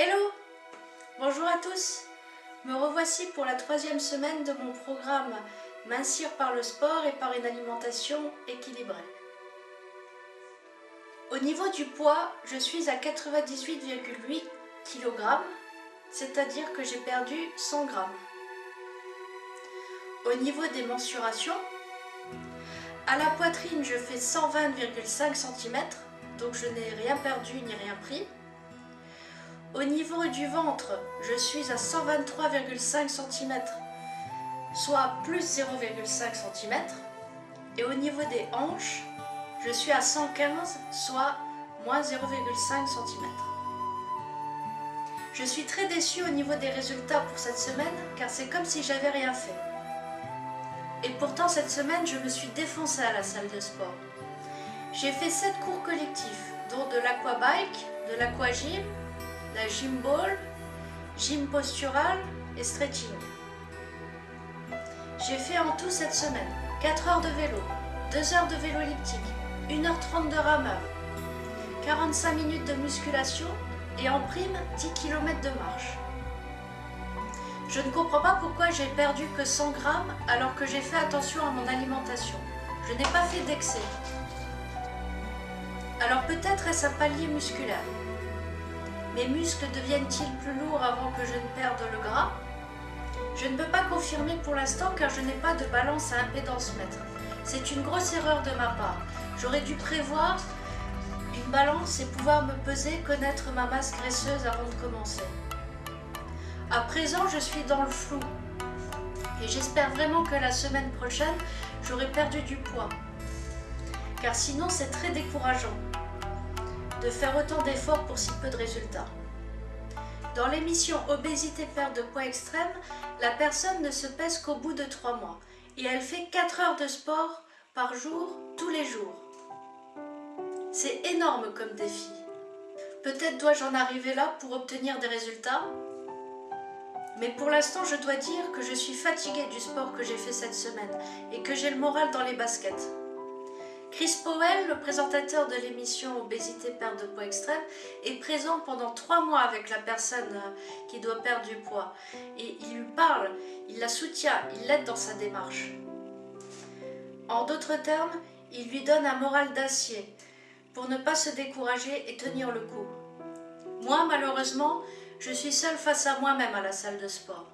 Hello! Bonjour à tous! Me revoici pour la 3e semaine de mon programme Mincir par le sport et par une alimentation équilibrée. Au niveau du poids, je suis à 98,8 kg, c'est-à-dire que j'ai perdu 100 g. Au niveau des mensurations, à la poitrine, je fais 120,5 cm, donc je n'ai rien perdu ni rien pris. Au niveau du ventre, je suis à 123,5 cm, soit plus 0,5 cm. Et au niveau des hanches, je suis à 115, soit moins 0,5 cm. Je suis très déçue au niveau des résultats pour cette semaine, car c'est comme si j'avais rien fait. Et pourtant, cette semaine, je me suis défoncée à la salle de sport. J'ai fait 7 cours collectifs, dont de l'aquabike, de l'aquagym, la gym ball, gym postural et stretching. J'ai fait en tout cette semaine 4 heures de vélo, 2 heures de vélo elliptique, 1h30 de rameur, 45 minutes de musculation et en prime 10 km de marche. Je ne comprends pas pourquoi j'ai perdu que 100 grammes alors que j'ai fait attention à mon alimentation. Je n'ai pas fait d'excès. Alors peut-être est-ce un palier musculaire. Mes muscles deviennent-ils plus lourds avant que je ne perde le gras? Je ne peux pas confirmer pour l'instant car je n'ai pas de balance à impédance mètre. C'est une grosse erreur de ma part. J'aurais dû prévoir une balance et pouvoir me peser, connaître ma masse graisseuse avant de commencer. À présent, je suis dans le flou et j'espère vraiment que la semaine prochaine, j'aurai perdu du poids. Car sinon, c'est très décourageant de faire autant d'efforts pour si peu de résultats. Dans l'émission Obésité perte de poids extrême, la personne ne se pèse qu'au bout de 3 mois et elle fait 4 heures de sport par jour, tous les jours. C'est énorme comme défi. Peut-être dois-je en arriver là pour obtenir des résultats? Mais pour l'instant, je dois dire que je suis fatiguée du sport que j'ai fait cette semaine et que j'ai le moral dans les baskets. Chris Powell, le présentateur de l'émission Obésité perte de poids extrême, est présent pendant 3 mois avec la personne qui doit perdre du poids. Et il lui parle, il la soutient, il l'aide dans sa démarche. En d'autres termes, il lui donne un moral d'acier pour ne pas se décourager et tenir le coup. Moi, malheureusement, je suis seule face à moi-même à la salle de sport.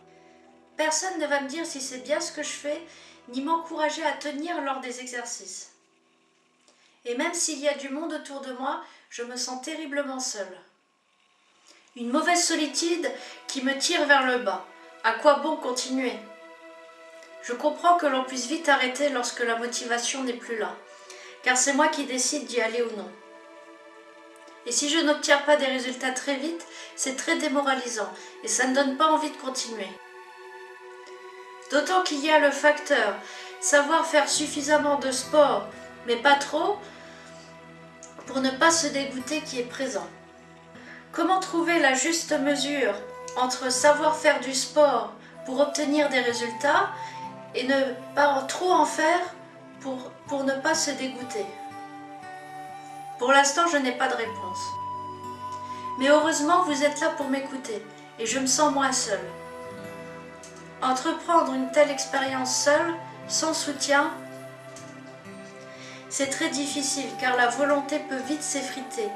Personne ne va me dire si c'est bien ce que je fais, ni m'encourager à tenir lors des exercices. Et même s'il y a du monde autour de moi, je me sens terriblement seule. Une mauvaise solitude qui me tire vers le bas. À quoi bon continuer? Je comprends que l'on puisse vite arrêter lorsque la motivation n'est plus là, car c'est moi qui décide d'y aller ou non. Et si je n'obtiens pas des résultats très vite, c'est très démoralisant et ça ne donne pas envie de continuer. D'autant qu'il y a le facteur savoir faire suffisamment de sport, mais pas trop, pour ne pas se dégoûter qui est présent. Comment trouver la juste mesure entre savoir faire du sport pour obtenir des résultats et ne pas trop en faire pour ne pas se dégoûter? Pour l'instant, je n'ai pas de réponse. Mais heureusement, vous êtes là pour m'écouter et je me sens moins seule. Entreprendre une telle expérience seule, sans soutien, c'est très difficile car la volonté peut vite s'effriter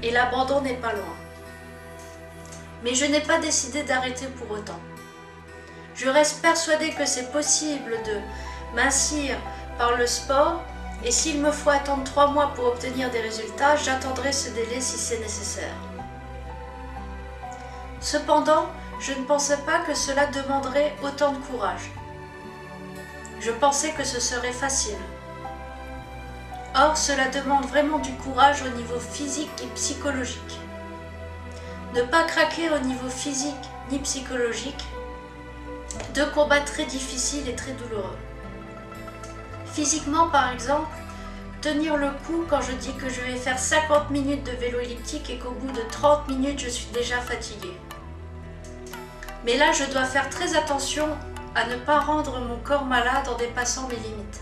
et l'abandon n'est pas loin. Mais je n'ai pas décidé d'arrêter pour autant. Je reste persuadée que c'est possible de mincir par le sport et s'il me faut attendre 3 mois pour obtenir des résultats, j'attendrai ce délai si c'est nécessaire. Cependant, je ne pensais pas que cela demanderait autant de courage. Je pensais que ce serait facile. Or, cela demande vraiment du courage au niveau physique et psychologique. Ne pas craquer au niveau physique ni psychologique, 2 combats très difficiles et très douloureux. Physiquement, par exemple, tenir le coup quand je dis que je vais faire 50 minutes de vélo elliptique et qu'au bout de 30 minutes, je suis déjà fatiguée. Mais là, je dois faire très attention à ne pas rendre mon corps malade en dépassant mes limites.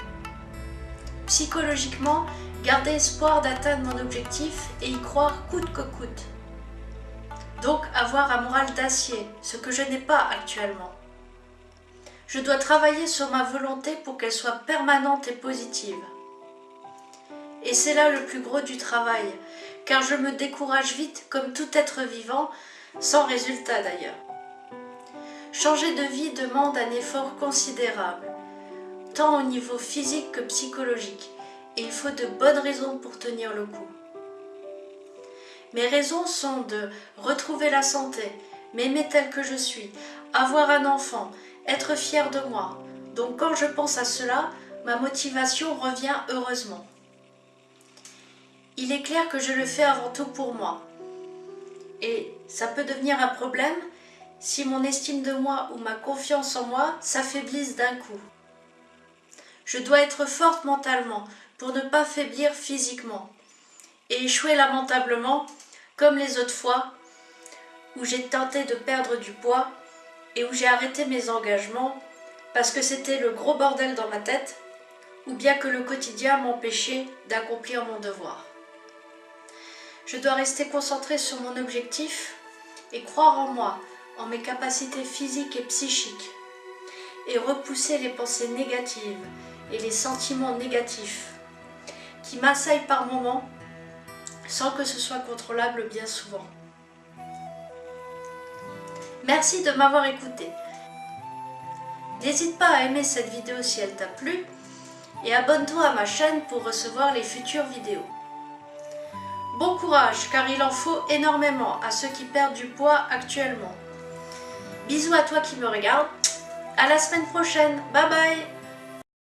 Psychologiquement, garder espoir d'atteindre mon objectif et y croire coûte que coûte. donc avoir un moral d'acier, ce que je n'ai pas actuellement. Je dois travailler sur ma volonté pour qu'elle soit permanente et positive. Et c'est là le plus gros du travail, car je me décourage vite comme tout être vivant, sans résultat d'ailleurs. Changer de vie demande un effort considérable, tant au niveau physique que psychologique, et il faut de bonnes raisons pour tenir le coup. Mes raisons sont de retrouver la santé, m'aimer tel que je suis, avoir un enfant, être fière de moi. Donc quand je pense à cela, ma motivation revient heureusement. Il est clair que je le fais avant tout pour moi. Et ça peut devenir un problème si mon estime de moi ou ma confiance en moi s'affaiblissent d'un coup. Je dois être forte mentalement pour ne pas faiblir physiquement et échouer lamentablement comme les autres fois où j'ai tenté de perdre du poids et où j'ai arrêté mes engagements parce que c'était le gros bordel dans ma tête ou bien que le quotidien m'empêchait d'accomplir mon devoir. Je dois rester concentrée sur mon objectif et croire en moi, en mes capacités physiques et psychiques, et repousser les pensées négatives et les sentiments négatifs qui m'assaillent par moments sans que ce soit contrôlable bien souvent. Merci de m'avoir écouté. N'hésite pas à aimer cette vidéo si elle t'a plu et abonne-toi à ma chaîne pour recevoir les futures vidéos. Bon courage, car il en faut énormément à ceux qui perdent du poids actuellement. Bisous à toi qui me regarde. À la semaine prochaine. Bye bye.